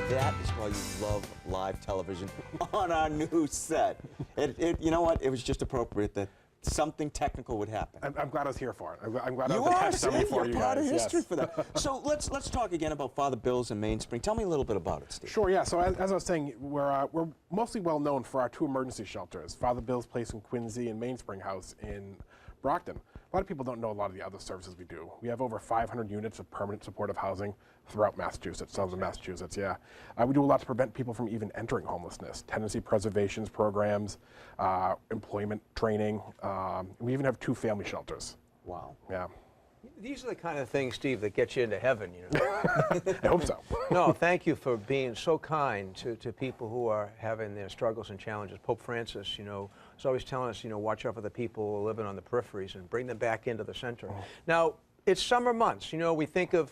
That is why you love live television on our new set. You know what? It was just appropriate that something technical would happen. I'm glad I was here for it. I'm glad I You was the are, test dummy for you you're part guys. of history Yes. for that. So let's talk again about Father Bill's and MainSpring. Tell me a little bit about it, Steve. Sure, yeah. So as I was saying, we're mostly well known for our two emergency shelters, Father Bill's Place in Quincy and MainSpring House in Brockton. A lot of people don't know a lot of the other services we do. We have over 500 units of permanent supportive housing throughout Massachusetts, southern Massachusetts, yeah. We do a lot to prevent people from even entering homelessness, tenancy preservations programs, employment training. We even have 2 family shelters. Wow. Yeah. These are the kind of things, Steve, that get you into heaven, you know. I hope so. No, thank you for being so kind to people who are having their struggles and challenges. Pope Francis, you know, is always telling us, you know, watch out for the people who are living on the peripheries and bring them back into the center. Now, it's summer months, you know, we think of,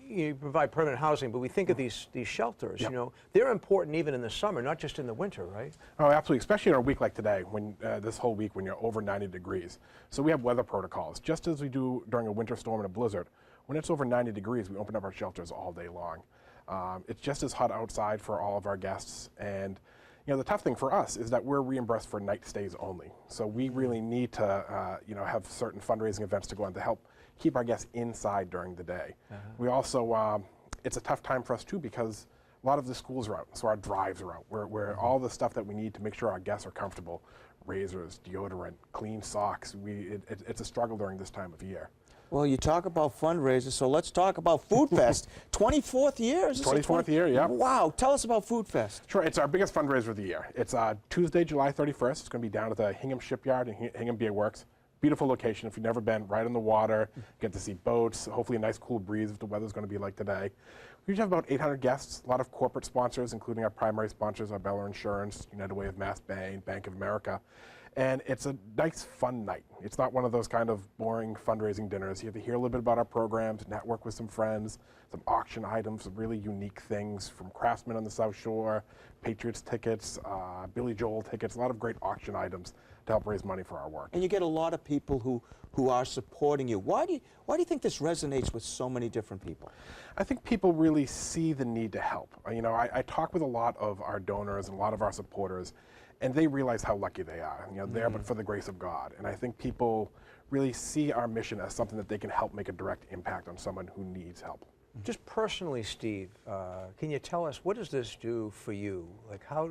you provide permanent housing, but we think of these shelters, you know, they're important even in the summer, not just in the winter, right? Oh, absolutely, especially in a week like today, when this whole week when you're over 90 degrees. So we have weather protocols, just as we do during a winter storm and a blizzard. When it's over 90 degrees, we open up our shelters all day long. It's just as hot outside for all of our guests, and you know, the tough thing for us is that we're reimbursed for night stays only. So we really need to, you know, have certain fundraising events to go on to help keep our guests inside during the day. We also, it's a tough time for us too because a lot of the schools are out, so our drives are out. We're all the stuff that we need to make sure our guests are comfortable, razors, deodorant, clean socks. It's a struggle during this time of year. Well, you talk about fundraisers, so let's talk about FoodFest. 24th year? Is this 24th year, yeah. Wow, tell us about FoodFest. Sure, it's our biggest fundraiser of the year. It's Tuesday, July 31st. It's going to be down at the Hingham Shipyard and Hingham Beer Works. Beautiful location. If you've never been, right on the water, get to see boats, hopefully a nice cool breeze if the weather's going to be like today. We usually have about 800 guests, a lot of corporate sponsors, including our primary sponsors, Arbella Insurance, United Way of Mass Bank of America. And it's a nice, fun night. It's not one of those kind of boring fundraising dinners. You have to hear a little bit about our programs, network with some friends, some auction items, some really unique things from Craftsman on the South Shore, Patriots tickets, Billy Joel tickets, a lot of great auction items to help raise money for our work. And you get a lot of people who are supporting you. Why do you think this resonates with so many different people? I think people really see the need to help. You know, I talk with a lot of our donors and a lot of our supporters, and they realize how lucky they are. You know, there but for the grace of God. And I think people really see our mission as something that they can help make a direct impact on someone who needs help. Just personally, Steve, can you tell us, what does this do for you? Like, how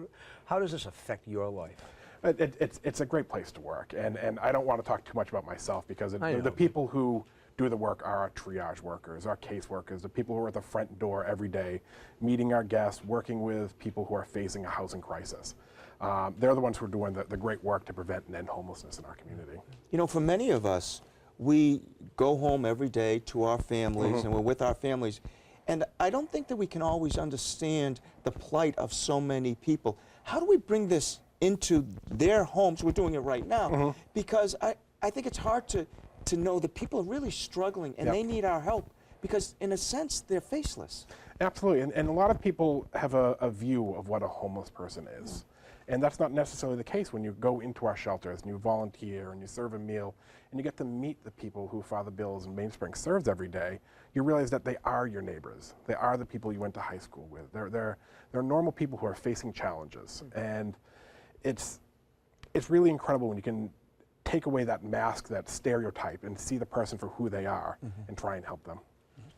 does this affect your life? It's a great place to work, and I don't want to talk too much about myself because the people who do the work are our triage workers, our case workers, the people who are at the front door every day, meeting our guests, working with people who are facing a housing crisis. They're the ones who are doing the great work to prevent and end homelessness in our community. You know, for many of us, we go home every day to our families and we're with our families. And I don't think that we can always understand the plight of so many people. How do we bring this into their homes? We're doing it right now because I think it's hard to know that people are really struggling and they need our help because in a sense they're faceless. Absolutely, and a lot of people have a view of what a homeless person is. And that's not necessarily the case when you go into our shelters and you volunteer and you serve a meal and you get to meet the people who Father Bill's and MainSpring serves every day. You realize that they are your neighbors. They are the people you went to high school with. They're normal people who are facing challenges. And it's really incredible when you can take away that mask, that stereotype, and see the person for who they are and try and help them.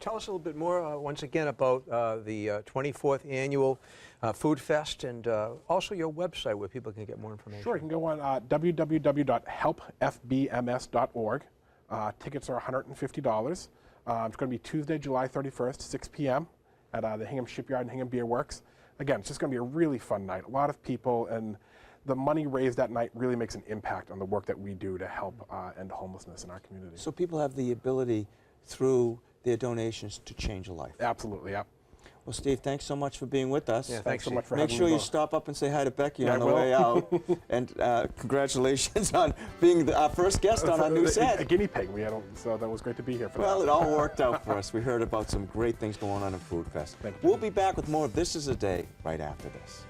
Tell us a little bit more, once again, about the 24th Annual FoodFest and also your website where people can get more information. Sure, you can go on www.helpfbms.org. Tickets are $150. It's going to be Tuesday, July 31st, 6 p.m. at the Hingham Shipyard and Hingham Beer Works. Again, it's just going to be a really fun night. A lot of people, and the money raised that night really makes an impact on the work that we do to help end homelessness in our community. So people have the ability through their donations to change a life. Absolutely, yeah. Well, Steve, thanks so much for being with us. Yeah, Thanks so much for Make having sure me. you stop up and say hi to Becky Yeah, on the I will. way out. And congratulations on being our first guest on our new set. A guinea pig, so that was great to be here for Well, that. it all worked out for us. We heard about some great things going on in FoodFest. Thank you. We'll be back with more of This Is a Day right after this.